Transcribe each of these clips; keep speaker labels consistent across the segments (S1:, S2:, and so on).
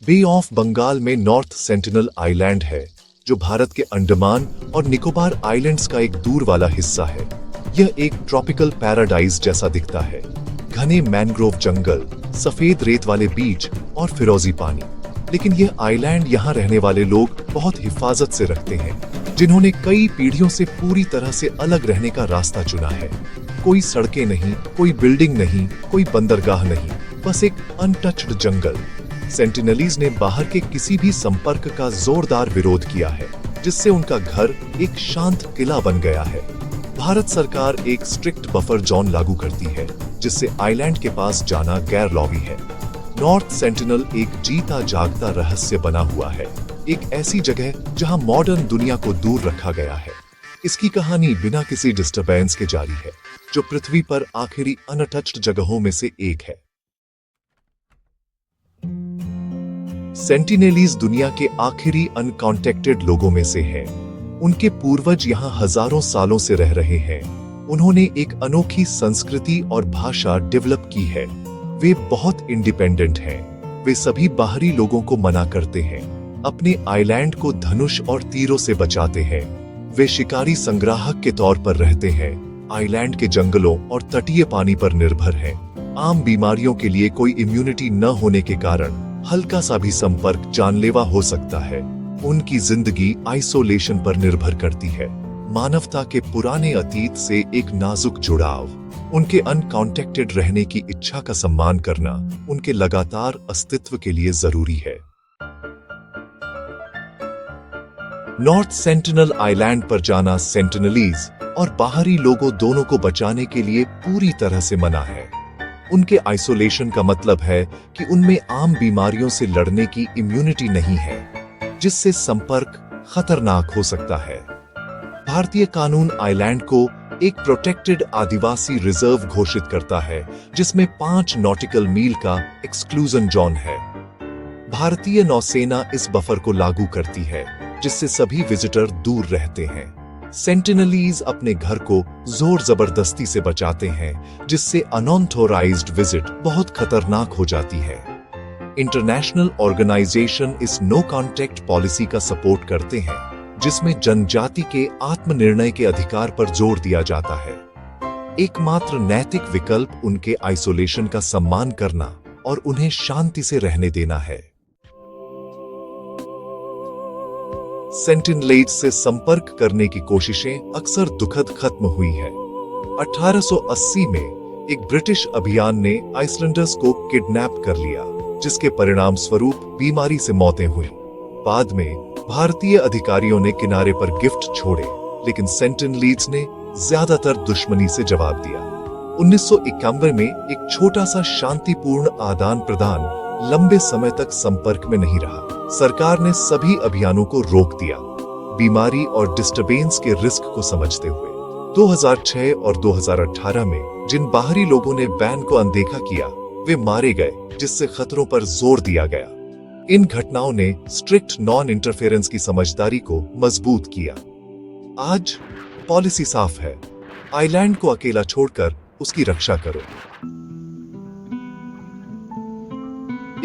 S1: बे of Bengal में north sentinel island है, जो भारत के अंडमान और निकोबार आइलैंड्स का एक दूर वाला हिस्सा है। यह एक ट्रॉपिकल पैराडाइज जैसा दिखता है। घने मैनग्रोव जंगल, सफेद रेत वाले बीच और फिरोजी पानी। लेकिन यह आइलैंड यहाँ रहने वाले लोग बहुत हिफाजत से रखते हैं, जिन्होंने कई पीढ़ियों से पूरी तरह से अलग रहने का रास्ता चुना है। कोई सड़कें नहीं, कोई बिल्डिंग नहीं, कोई बंदरगाह नहीं, बस एक अनटच्ड जंगल। सेंटिनलीज ने बाहर के किसी भी संपर्क का जोरदार विरोध किया है, जिससे उनका घर एक शांत किला बन गया है। भारत सरकार एक स्ट्रिक्ट बफर जोन लागू करती है, जिससे आइलैंड के पास जाना गैर लॉवी है। नॉर्थ सेंटिनल एक जीता जागता रहस्य बना हुआ है, एक ऐसी जगह जहां मॉडर्न दुनिया को दूर रखा गया है। इसकी कहानी बिना किसी डिस्टरबेंस के जारी है, जो पृथ्वी पर आखिरी अनटच्ड जगहों में से एक है। सेंटिनेलीज दुनिया के आखिरी अनकॉन्टेक्टेड लोगों में से हैं। उनके पूर्वज यहाँ हजारों सालों से रह रहे हैं। उन्होंने एक अनोखी संस्कृति और भाषा डेवलप की है। वे बहुत इंडिपेंडेंट हैं। वे सभी बाहरी लोगों को मना करते हैं, अपने आइलैंड को धनुष और तीरों से बचाते हैं। वे शिकारी संग्राहक के तौर पर रहते हैं, आइलैंड के जंगलों और तटीय पानी पर निर्भर हैं। आम बीमारियों के लिए कोई इम्यूनिटी न होने के कारण हल्का सा भी संपर्क जानलेवा हो सकता है। उनकी जिंदगी आइसोलेशन पर निर्भर करती है, मानवता के पुराने अतीत से एक नाजुक जुड़ाव। उनके अनकॉन्टेक्टेड रहने की इच्छा का सम्मान करना उनके लगातार अस्तित्व के लिए जरूरी है। नॉर्थ सेंटिनल आइलैंड पर जाना सेंटिनलीज और बाहरी लोगों दोनों को बचाने के लिए पूरी तरह से मना है। उनके आइसोलेशन का मतलब है कि उनमें आम बीमारियों से लड़ने की इम्यूनिटी नहीं है, जिससे संपर्क खतरनाक हो सकता है। भारतीय कानून आइलैंड को एक प्रोटेक्टेड आदिवासी रिजर्व घोषित करता है, जिसमें 5 नॉटिकल मील का एक्सक्लूजन जोन है। भारतीय नौसेना इस बफर को लागू करती है, जिससे सभी विजिटर दूर रहते हैं। सेंटिनलीज अपने घर को जोर जबरदस्ती से बचाते हैं, जिससे अनऑथोराइज्ड विजिट बहुत खतरनाक हो जाती है। इंटरनेशनल ऑर्गेनाइजेशन इस नो कॉन्टैक्ट पॉलिसी का सपोर्ट करते हैं, जिसमें जनजाति के आत्मनिर्णय के अधिकार पर जोर दिया जाता है। एकमात्र नैतिक विकल्प उनके आइसोलेशन का सम्मान करना और उन्हें शांति से रहने देना है। सेंटिनलीज से संपर्क करने की कोशिशें अक्सर दुखद खत्म हुई हैं। 1880 में एक ब्रिटिश अभियान ने आइसलैंडर्स को किडनैप कर लिया, जिसके परिणाम स्वरूप बीमारी से मौतें हुई। बाद में भारतीय अधिकारियों ने किनारे पर गिफ्ट छोड़े, लेकिन सेंटिनलीज ने ज्यादातर दुश्मनी से जवाब दिया। 1991 में एक छोटा सा शांतिपूर्ण आदान प्रदान लंबे समय तक संपर्क में नहीं रहा। सरकार ने सभी अभियानों को रोक दिया, बीमारी और डिस्टरबेंस के रिस्क को समझते हुए। 2006 और 2018 में जिन बाहरी लोगों ने बैन को अनदेखा किया, वे मारे गए, जिससे खतरों पर जोर दिया गया। इन घटनाओं ने स्ट्रिक्ट नॉन इंटरफेरेंस की समझदारी को मजबूत किया। आज पॉलिसी साफ है, आइलैंड को अकेला छोड़कर उसकी रक्षा करो।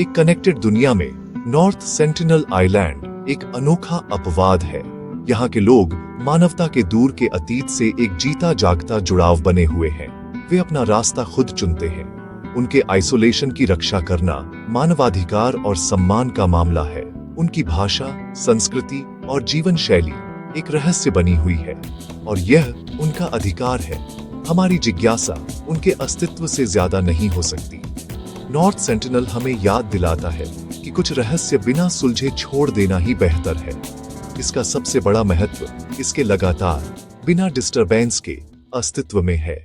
S1: एक कनेक्टेड दुनिया में नॉर्थ सेंटिनल आइलैंड एक अनोखा अपवाद है। यहाँ के लोग मानवता के दूर के अतीत से एक जीता जागता जुड़ाव बने हुए हैं। वे अपना रास्ता खुद चुनते हैं। उनके आइसोलेशन की रक्षा करना मानवाधिकार और सम्मान का मामला है। उनकी भाषा, संस्कृति और जीवन शैली एक रहस्य बनी हुई है, और यह उनका अधिकार है। हमारी जिज्ञासा उनके अस्तित्व से ज्यादा नहीं हो सकती। नॉर्थ सेंटिनल हमें याद दिलाता है कि कुछ रहस्य बिना सुलझे छोड़ देना ही बेहतर है। इसका सबसे बड़ा महत्व इसके लगातार बिना डिस्टरबेंस के अस्तित्व में है।